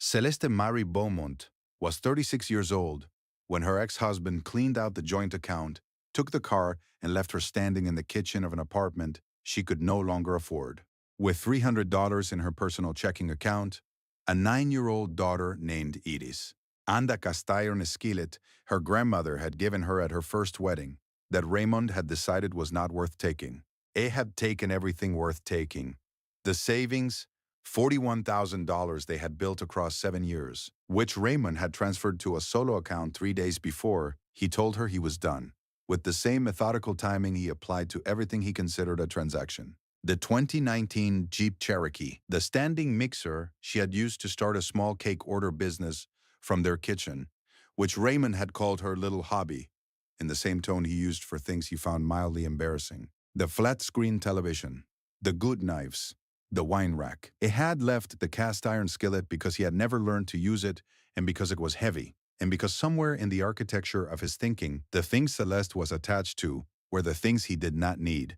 Celeste Marie Beaumont was 36 years old when her ex-husband cleaned out the joint account, took the car, and left her standing in the kitchen of an apartment she could no longer afford. With $300 in her personal checking account, a 9-year-old daughter named Iris, and a cast iron skillet her grandmother had given her at her first wedding, that Raymond had decided was not worth taking. He had taken everything worth taking. The savings, $41,000 they had built across 7 years, which Raymond had transferred to a solo account 3 days before he told her he was done. With the same methodical timing he applied to everything he considered a transaction. The 2019 Jeep Cherokee, the standing mixer she had used to start a small cake order business from their kitchen, which Raymond had called her little hobby, in the same tone he used for things he found mildly embarrassing. The flat-screen television, the good knives, the wine rack. He had left the cast iron skillet because he had never learned to use it and because it was heavy, and because somewhere in the architecture of his thinking, the things Celeste was attached to were the things he did not need.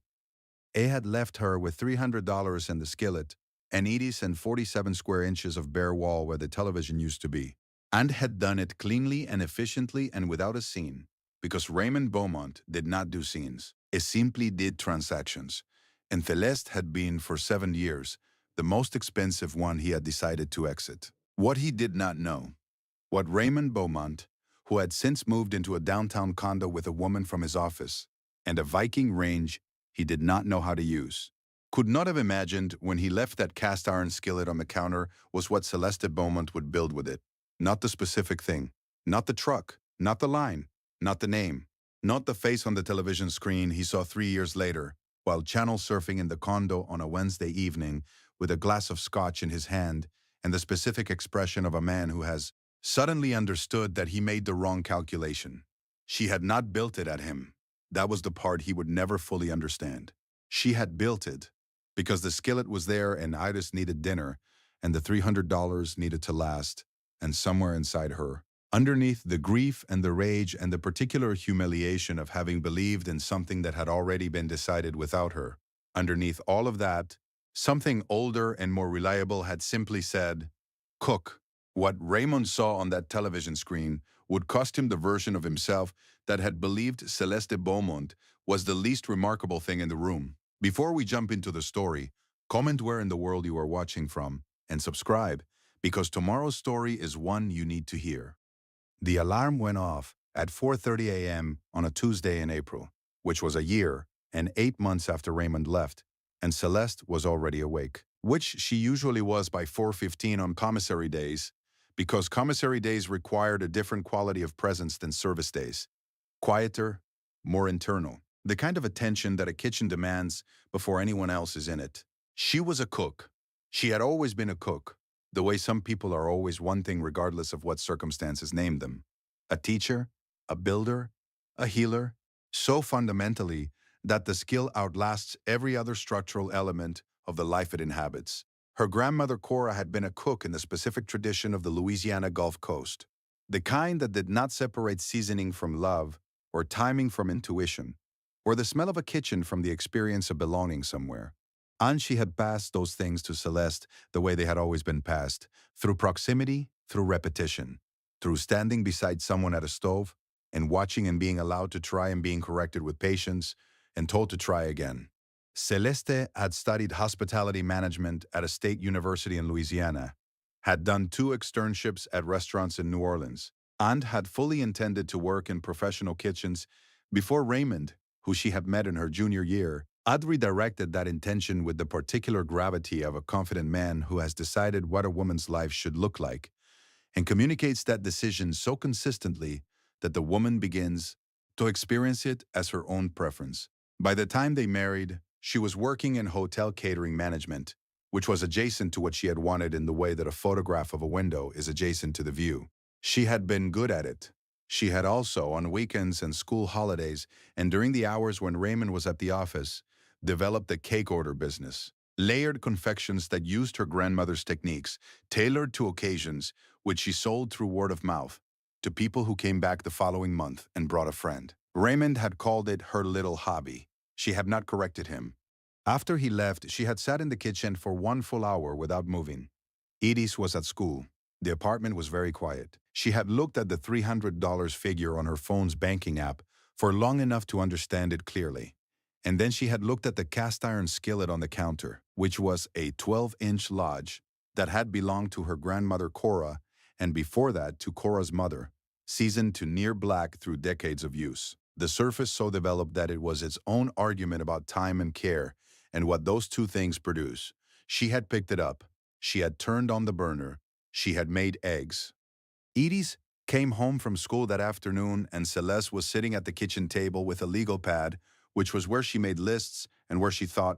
He had left her with $300 in the skillet, and 47 square inches of bare wall where the television used to be, and had done it cleanly and efficiently and without a scene, because Raymond Beaumont did not do scenes. He simply did transactions. And Celeste had been, for 7 years, the most expensive one he had decided to exit. What he did not know, what Raymond Beaumont, who had since moved into a downtown condo with a woman from his office, and a Viking range he did not know how to use, could not have imagined when he left that cast iron skillet on the counter was what Celeste Beaumont would build with it. Not the specific thing, not the truck, not the line, not the name, not the face on the television screen he saw 3 years later, while channel surfing in the condo on a Wednesday evening with a glass of scotch in his hand and the specific expression of a man who has suddenly understood that he made the wrong calculation. She had not built it at him. That was the part he would never fully understand. She had built it because the skillet was there and Iris needed dinner and the $300 needed to last, and somewhere inside her, underneath the grief and the rage and the particular humiliation of having believed in something that had already been decided without her, underneath all of that, something older and more reliable had simply said, "Cook." What Raymond saw on that television screen would cost him the version of himself that had believed Celeste Beaumont was the least remarkable thing in the room. Before we jump into the story, comment where in the world you are watching from and subscribe, because tomorrow's story is one you need to hear. The alarm went off at 4:30 a.m. on a Tuesday in April, which was a year and 8 months after Raymond left, and Celeste was already awake, which she usually was by 4:15 on commissary days, because commissary days required a different quality of presence than service days. Quieter, more internal, the kind of attention that a kitchen demands before anyone else is in it. She was a cook. She had always been a cook, the way some people are always one thing regardless of what circumstances name them. A teacher, a builder, a healer, so fundamentally that the skill outlasts every other structural element of the life it inhabits. Her grandmother Cora had been a cook in the specific tradition of the Louisiana Gulf Coast, the kind that did not separate seasoning from love, or timing from intuition, or the smell of a kitchen from the experience of belonging somewhere. And she had passed those things to Celeste the way they had always been passed, through proximity, through repetition, through standing beside someone at a stove and watching and being allowed to try and being corrected with patience and told to try again. Celeste had studied hospitality management at a state university in Louisiana, had done 2 externships at restaurants in New Orleans, and had fully intended to work in professional kitchens before Raymond, who she had met in her junior year, had redirected that intention with the particular gravity of a confident man who has decided what a woman's life should look like, and communicates that decision so consistently that the woman begins to experience it as her own preference. By the time they married, she was working in hotel catering management, which was adjacent to what she had wanted in the way that a photograph of a window is adjacent to the view. She had been good at it. She had also, on weekends and school holidays, and during the hours when Raymond was at the office, developed a cake order business. Layered confections that used her grandmother's techniques, tailored to occasions, which she sold through word of mouth, to people who came back the following month and brought a friend. Raymond had called it her little hobby. She had not corrected him. After he left, she had sat in the kitchen for 1 full hour without moving. Iris was at school. The apartment was very quiet. She had looked at the $300 figure on her phone's banking app for long enough to understand it clearly. And then she had looked at the cast iron skillet on the counter, which was a 12-inch Lodge that had belonged to her grandmother Cora, and before that to Cora's mother, seasoned to near black through decades of use. The surface so developed that it was its own argument about time and care and what those two things produce. She had picked it up. She had turned on the burner. She had made eggs. Edie's came home from school that afternoon, and Celeste was sitting at the kitchen table with a legal pad, which was where she made lists and where she thought,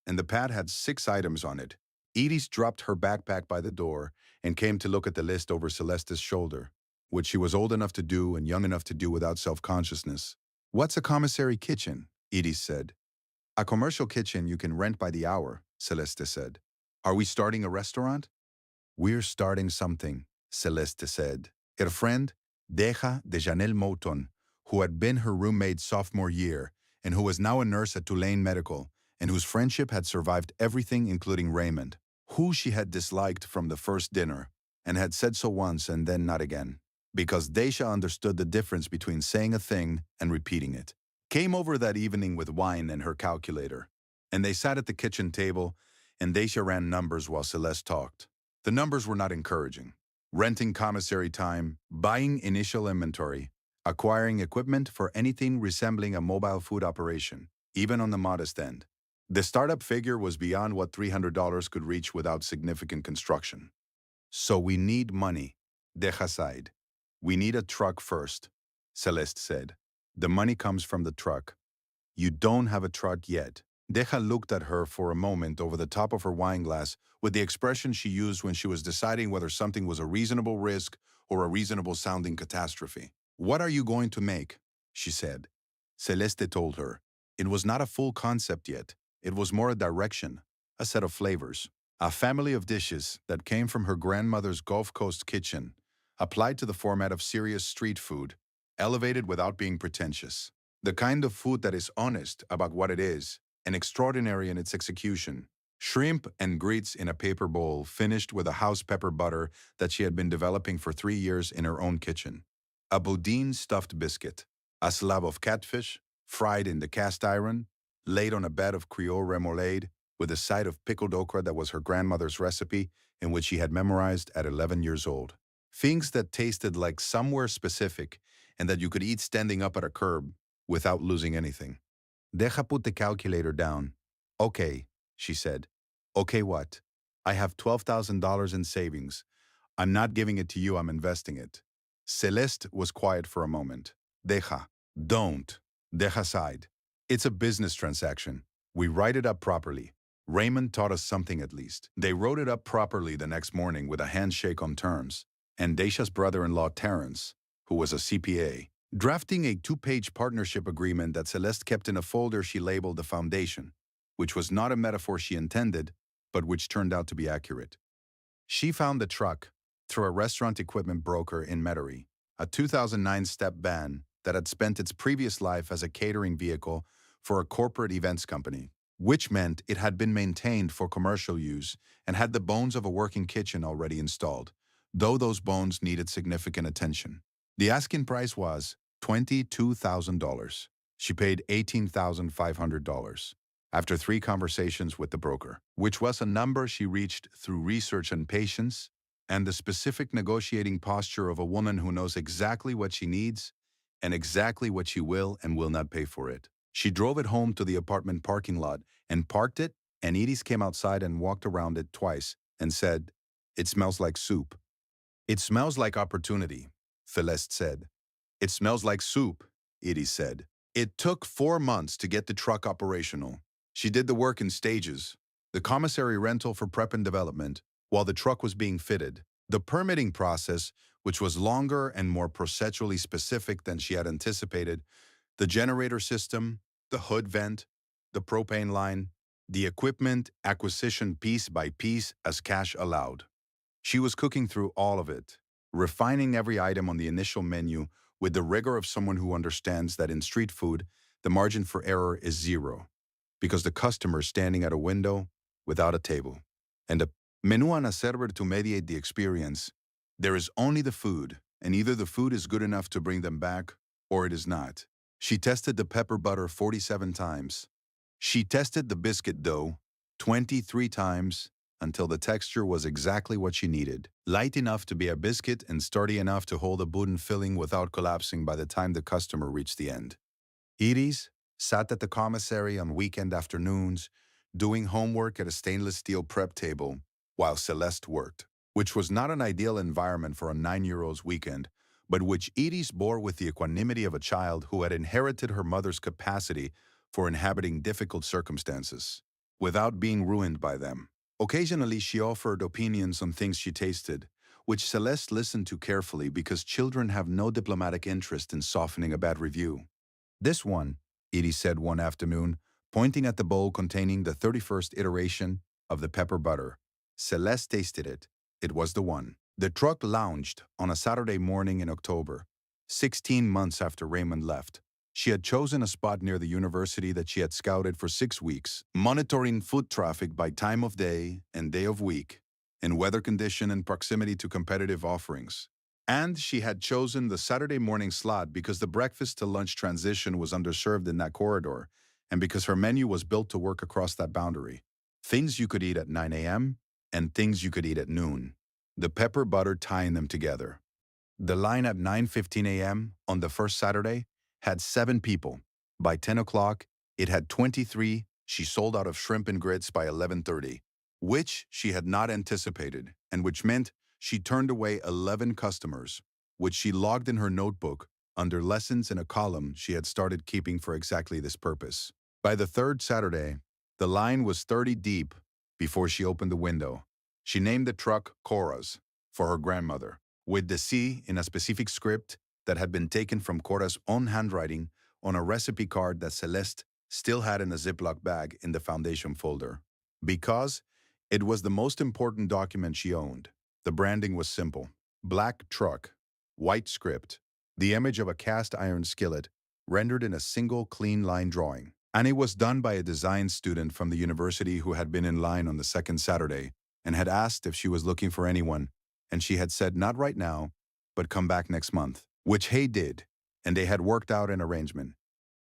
and the pad had 6 items on it. Edie's dropped her backpack by the door and came to look at the list over Celeste's shoulder, which she was old enough to do and young enough to do without self-consciousness. "What's a commissary kitchen?" Edie said. "A commercial kitchen you can rent by the hour," Celeste said. "Are we starting a restaurant?" "We're starting something," Celeste said. Her friend, Deja de Janelle Mouton, who had been her roommate sophomore year and who was now a nurse at Tulane Medical, and whose friendship had survived everything including Raymond, who she had disliked from the first dinner, and had said so once and then not again, because Deja understood the difference between saying a thing and repeating it, came over that evening with wine and her calculator, and they sat at the kitchen table, and Deja ran numbers while Celeste talked. The numbers were not encouraging. Renting commissary time, buying initial inventory, acquiring equipment for anything resembling a mobile food operation, even on the modest end. The startup figure was beyond what $300 could reach without significant construction. "So we need money," Deja sighed. "We need a truck first," Celeste said. "The money comes from the truck." "You don't have a truck yet." Deja looked at her for a moment over the top of her wine glass with the expression she used when she was deciding whether something was a reasonable risk or a reasonable-sounding catastrophe. "What are you going to make?" she said. Celeste told her. It was not a full concept yet. It was more a direction, a set of flavors, a family of dishes that came from her grandmother's Gulf Coast kitchen, applied to the format of serious street food, elevated without being pretentious. The kind of food that is honest about what it is, and extraordinary in its execution. Shrimp and grits in a paper bowl finished with a house pepper butter that she had been developing for 3 years in her own kitchen. A boudin stuffed biscuit. A slab of catfish, fried in the cast iron, laid on a bed of Creole remoulade with a side of pickled okra that was her grandmother's recipe and which she had memorized at 11 years old. Things that tasted like somewhere specific and that you could eat standing up at a curb without losing anything. Deja put the calculator down. "Okay," she said. "Okay what?" "I have $12,000 in savings. I'm not giving it to you, I'm investing it." Celeste was quiet for a moment. "Deja, don't." Deja sighed. "It's a business transaction. We write it up properly. Raymond taught us something at least." They wrote it up properly the next morning with a handshake on terms, and Deja's brother-in-law Terrence, who was a CPA, drafting a 2-page partnership agreement that Celeste kept in a folder she labeled the foundation, which was not a metaphor she intended, but which turned out to be accurate. She found the truck through a restaurant equipment broker in Metairie, a 2009 step van that had spent its previous life as a catering vehicle for a corporate events company, which meant it had been maintained for commercial use and had the bones of a working kitchen already installed, though those bones needed significant attention. The asking price was $22,000. She paid $18,500 after 3 conversations with the broker, which was a number she reached through research and patience and the specific negotiating posture of a woman who knows exactly what she needs and exactly what she will and will not pay for it. She drove it home to the apartment parking lot and parked it, and Edie's came outside and walked around it twice and said, "It smells like soup." "It smells like opportunity," Celeste said. "It smells like soup," Edie said. It took 4 months to get the truck operational. She did the work in stages. The commissary rental for prep and development, while the truck was being fitted. The permitting process, which was longer and more procedurally specific than she had anticipated. The generator system, the hood vent, the propane line, the equipment acquisition piece by piece as cash allowed. She was cooking through all of it, refining every item on the initial menu with the rigor of someone who understands that in street food, the margin for error is 0, because the customer is standing at a window without a table. And a menu on a server to mediate the experience, There is only the food, and either the food is good enough to bring them back, or it is not. She tested the pepper butter 47 times. She tested the biscuit dough 23 times until the texture was exactly what she needed. Light enough to be a biscuit and sturdy enough to hold a Boudin filling without collapsing by the time the customer reached the end. Edie's sat at the commissary on weekend afternoons, doing homework at a stainless steel prep table, while Celeste worked, which was not an ideal environment for a 9-year-old's weekend, but which Edie's bore with the equanimity of a child who had inherited her mother's capacity for inhabiting difficult circumstances, without being ruined by them. Occasionally, she offered opinions on things she tasted, which Celeste listened to carefully because children have no diplomatic interest in softening a bad review. This one, Edie said one afternoon, pointing at the bowl containing the 31st iteration of the pepper butter. Celeste tasted it. It was the one. The truck lounged on a Saturday morning in October, 16 months after Raymond left. She had chosen a spot near the university that she had scouted for 6 weeks, monitoring foot traffic by time of day and day of week, in weather condition and proximity to competitive offerings. And she had chosen the Saturday morning slot because the breakfast to lunch transition was underserved in that corridor, and because her menu was built to work across that boundary. Things you could eat at 9 a.m. and things you could eat at noon. The pepper butter tying them together. The line at 9:15 a.m. on the first Saturday had 7 people. By 10 o'clock, it had 23. She sold out of shrimp and grits by 11:30, which she had not anticipated, and which meant she turned away 11 customers, which she logged in her notebook under lessons in a column she had started keeping for exactly this purpose. By the third Saturday, the line was 30 deep before she opened the window. She named the truck Cora's for her grandmother, with the C in a specific script that had been taken from Cora's own handwriting on a recipe card that Celeste still had in a Ziploc bag in the foundation folder. Because it was the most important document she owned. The branding was simple. Black truck, white script, the image of a cast iron skillet rendered in a single clean line drawing. And it was done by a design student from the university who had been in line on the second Saturday and had asked if she was looking for anyone, and she had said not right now, but come back next month, which Hay did, and they had worked out an arrangement.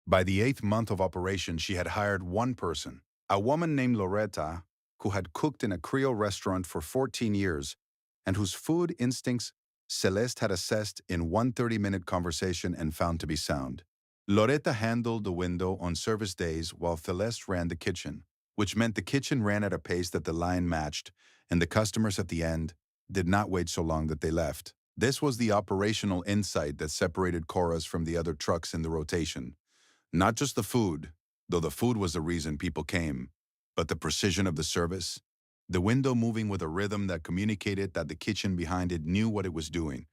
By the 8th month of operation, she had hired one person, a woman named Loretta, who had cooked in a Creole restaurant for 14 years and whose food instincts Celeste had assessed in one 30-minute conversation and found to be sound. Loretta handled the window on service days while Celeste ran the kitchen, which meant the kitchen ran at a pace that the line matched, and the customers at the end did not wait so long that they left. This was the operational insight that separated Cora's from the other trucks in the rotation. Not just the food, though the food was the reason people came, but the precision of the service, the window moving with a rhythm that communicated that the kitchen behind it knew what it was doing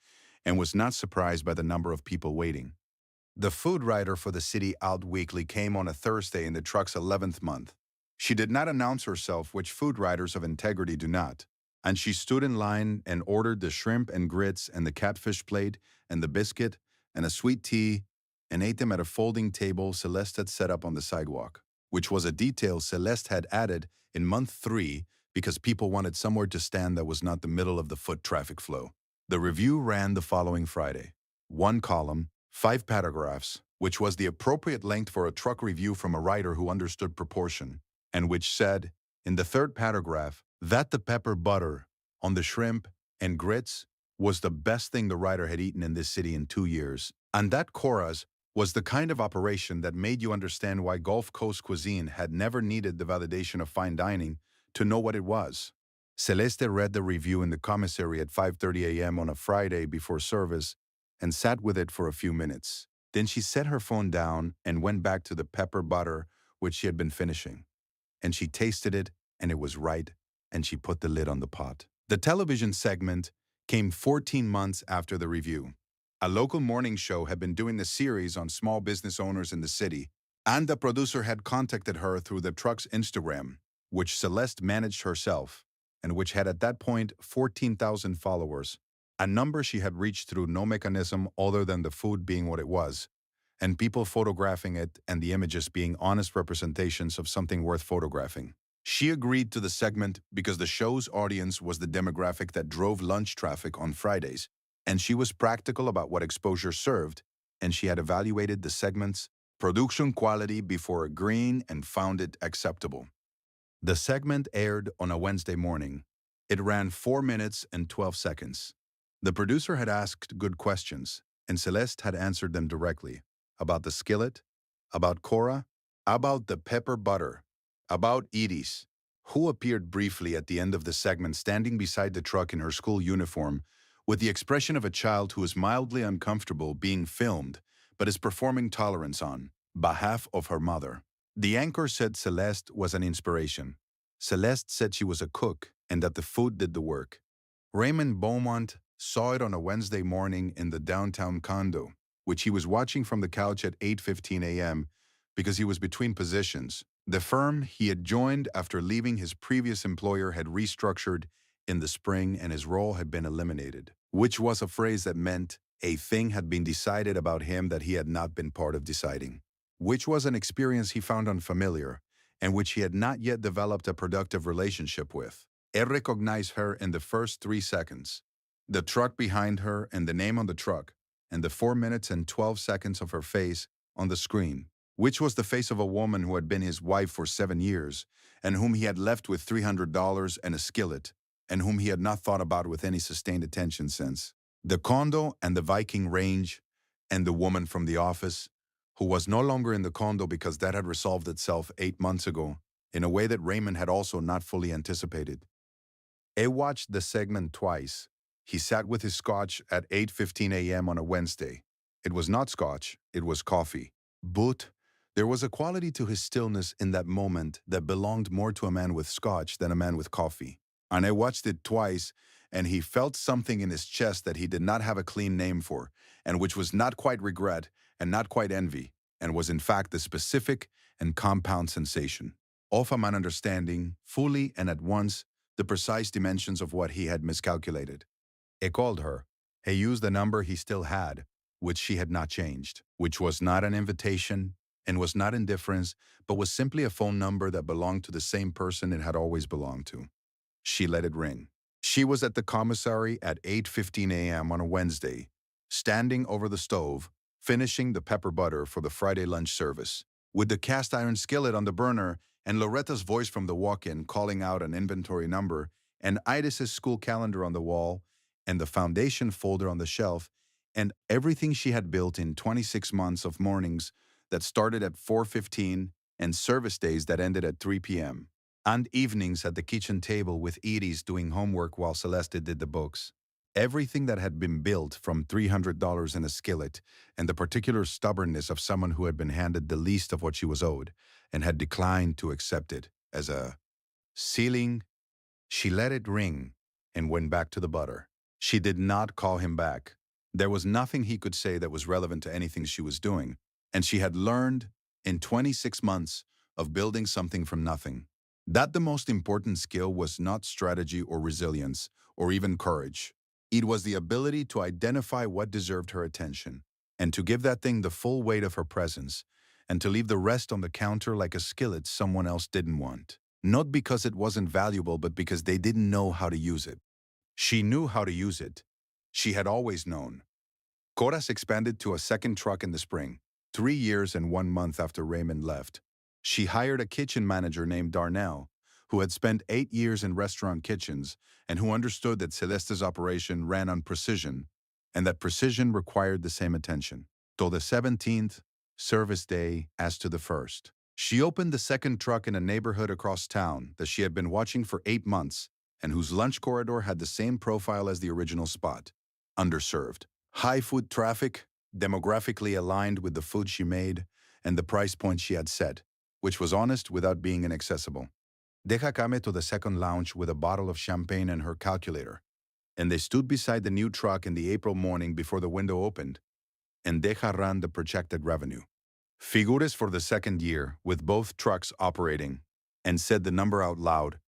and was not surprised by the number of people waiting. The food writer for the City Out Weekly came on a Thursday in the truck's 11th month. She did not announce herself, which food writers of integrity do not, and she stood in line and ordered the shrimp and grits and the catfish plate and the biscuit and a sweet tea and ate them at a folding table Celeste had set up on the sidewalk, which was a detail Celeste had added in month 3 because people wanted somewhere to stand that was not the middle of the foot traffic flow. The review ran the following Friday. 1 column, 5 paragraphs, which was the appropriate length for a truck review from a writer who understood proportion, and which said, in the 3rd paragraph, that the pepper butter on the shrimp and grits was the best thing the writer had eaten in this city in 2 years, and that Cora's was the kind of operation that made you understand why Gulf Coast cuisine had never needed the validation of fine dining to know what it was. Celeste read the review in the commissary at 5:30 a.m. on a Friday before service and sat with it for a few minutes. Then she set her phone down and went back to the pepper butter which she had been finishing. And she tasted it, and it was right, and she put the lid on the pot. The television segment came 14 months after the review. A local morning show had been doing the series on small business owners in the city, and the producer had contacted her through the truck's Instagram, which Celeste managed herself, and which had at that point 14,000 followers, a number she had reached through no mechanism other than the food being what it was, and people photographing it and the images being honest representations of something worth photographing. She agreed to the segment because the show's audience was the demographic that drove lunch traffic on Fridays, and she was practical about what exposure served, and she had evaluated the segment's production quality before agreeing and found it acceptable. The segment aired on a Wednesday morning. It ran 4 minutes and 12 seconds. The producer had asked good questions, and Celeste had answered them directly about the skillet, about Cora, about the pepper butter, about Edie's, who appeared briefly at the end of the segment standing beside the truck in her school uniform with the expression of a child who is mildly uncomfortable being filmed but is performing tolerance on behalf of her mother. The anchor said Celeste was an inspiration. Celeste said she was a cook and that the food did the work. Raymond Beaumont saw it on a Wednesday morning in the downtown condo, which he was watching from the couch at 8:15 a.m. because he was between positions. The firm he had joined after leaving his previous employer had restructured in the spring and his role had been eliminated, which was a phrase that meant a thing had been decided about him that he had not been part of deciding, which was an experience he found unfamiliar and which he had not yet developed a productive relationship with. He recognized her in the first 3 seconds. The truck behind her and the name on the truck, and the 4 minutes and 12 seconds of her face on the screen, which was the face of a woman who had been his wife for 7 years, and whom he had left with $300 and a skillet, and whom he had not thought about with any sustained attention since. The condo and the Viking range, and the woman from the office, who was no longer in the condo because that had resolved itself 8 months ago, in a way that Raymond had also not fully anticipated. He watched the segment twice. He sat with his scotch at 8:15 a.m. on a Wednesday. It was not scotch, it was coffee. But there was a quality to his stillness in that moment that belonged more to a man with scotch than a man with coffee. And I watched it twice, and he felt something in his chest that he did not have a clean name for, and which was not quite regret and not quite envy, and was in fact the specific and compound sensation of a man understanding, fully and at once, the precise dimensions of what he had miscalculated. He called her. He used the number he still had, which she had not changed, which was not an invitation and was not indifference, but was simply a phone number that belonged to the same person it had always belonged to. She let it ring. She was at the commissary at 8:15 a.m. on a Wednesday, standing over the stove, finishing the pepper butter for the Friday lunch service, with the cast iron skillet on the burner and Loretta's voice from the walk-in calling out an inventory number, and Idis's school calendar on the wall, and the foundation folder on the shelf, and everything she had built in 26 months of mornings that started at 4:15 and service days that ended at 3 p.m. and evenings at the kitchen table with Edie's doing homework while Celeste did the books. Everything that had been built from $300 in a skillet and the particular stubbornness of someone who had been handed the least of what she was owed and had declined to accept it as a ceiling. She let it ring and went back to the butter. She did not call him back. There was nothing he could say that was relevant to anything she was doing, and she had learned in 26 months of building something from nothing that the most important skill was not strategy or resilience or even courage. It was the ability to identify what deserved her attention and to give that thing the full weight of her presence and to leave the rest on the counter like a skillet someone else didn't want. Not because it wasn't valuable, but because they didn't know how to use it. She knew how to use it. She had always known. Coras expanded to a second truck in the spring, 3 years and 1 month after Raymond left. She hired a kitchen manager named Darnell, who had spent 8 years in restaurant kitchens and who understood that Celeste's operation ran on precision and that precision required the same attention. Till the 17th service day as to the first. She opened the second truck in a neighborhood across town that she had been watching for 8 months and whose lunch corridor had the same profile as the original spot. Underserved. High foot traffic, demographically aligned with the food she made and the price point she had set, which was honest without being inaccessible. Deja came to the second lounge with a bottle of champagne and her calculator, and they stood beside the new truck in the April morning before the window opened, and Deja ran the projected revenue. Figures for the second year, with both trucks operating, and said the number out loud,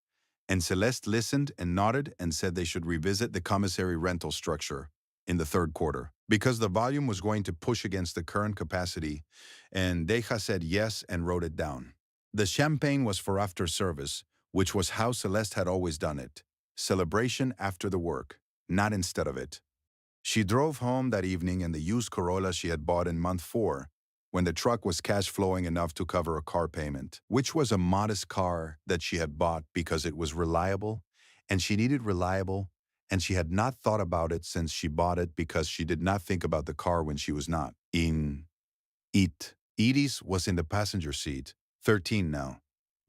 and Celeste listened and nodded and said they should revisit the commissary rental structure in the third quarter, because the volume was going to push against the current capacity, and Deja said yes and wrote it down. The champagne was for after service, which was how Celeste had always done it. Celebration after the work, not instead of it. She drove home that evening in the used Corolla she had bought in month 4, when the truck was cash flowing enough to cover a car payment, which was a modest car that she had bought because it was reliable, and she needed reliable, and she had not thought about it since she bought it because she did not think about the car when she was not in it. Edie's was in the passenger seat, 13 now,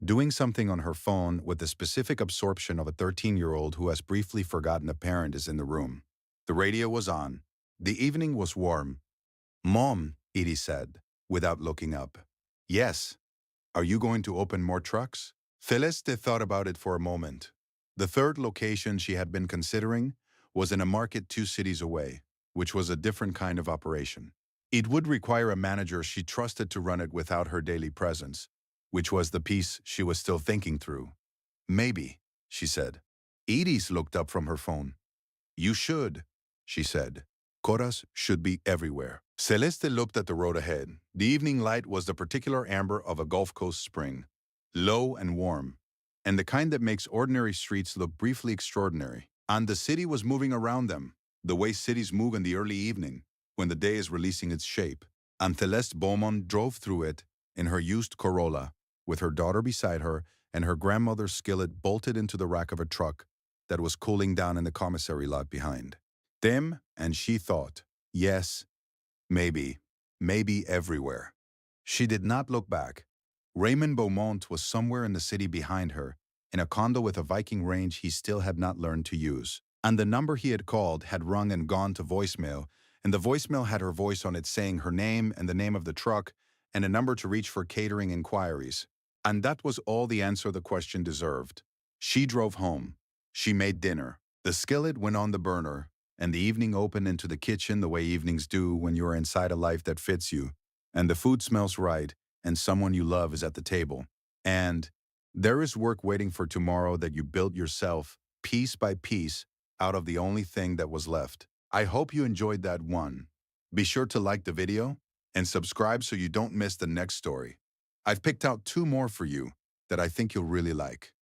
doing something on her phone with the specific absorption of a 13-year-old who has briefly forgotten a parent is in the room. The radio was on. The evening was warm. "Mom," Edie said, without looking up. "Yes. Are you going to open more trucks?" Celeste thought about it for a moment. The third location she had been considering was in a market 2 cities away, which was a different kind of operation. It would require a manager she trusted to run it without her daily presence, which was the piece she was still thinking through. "Maybe," she said. Edie's looked up from her phone. "You should," she said. "Coras should be everywhere." Celeste looked at the road ahead. The evening light was the particular amber of a Gulf Coast spring, low and warm, and the kind that makes ordinary streets look briefly extraordinary. And the city was moving around them, the way cities move in the early evening, when the day is releasing its shape. And Celeste Beaumont drove through it in her used Corolla, with her daughter beside her and her grandmother's skillet bolted into the rack of a truck that was cooling down in the commissary lot behind. Them, and she thought, yes, maybe everywhere. She did not look back. Raymond Beaumont was somewhere in the city behind her, in a condo with a Viking range he still had not learned to use. And the number he had called had rung and gone to voicemail, and the voicemail had her voice on it saying her name and the name of the truck and a number to reach for catering inquiries. And that was all the answer the question deserved. She drove home. She made dinner. The skillet went on the burner, and the evening opened into the kitchen the way evenings do when you are inside a life that fits you, and the food smells right, and someone you love is at the table. And there is work waiting for tomorrow that you built yourself, piece by piece, out of the only thing that was left. I hope you enjoyed that one. Be sure to like the video and subscribe so you don't miss the next story. I've picked out 2 more for you that I think you'll really like.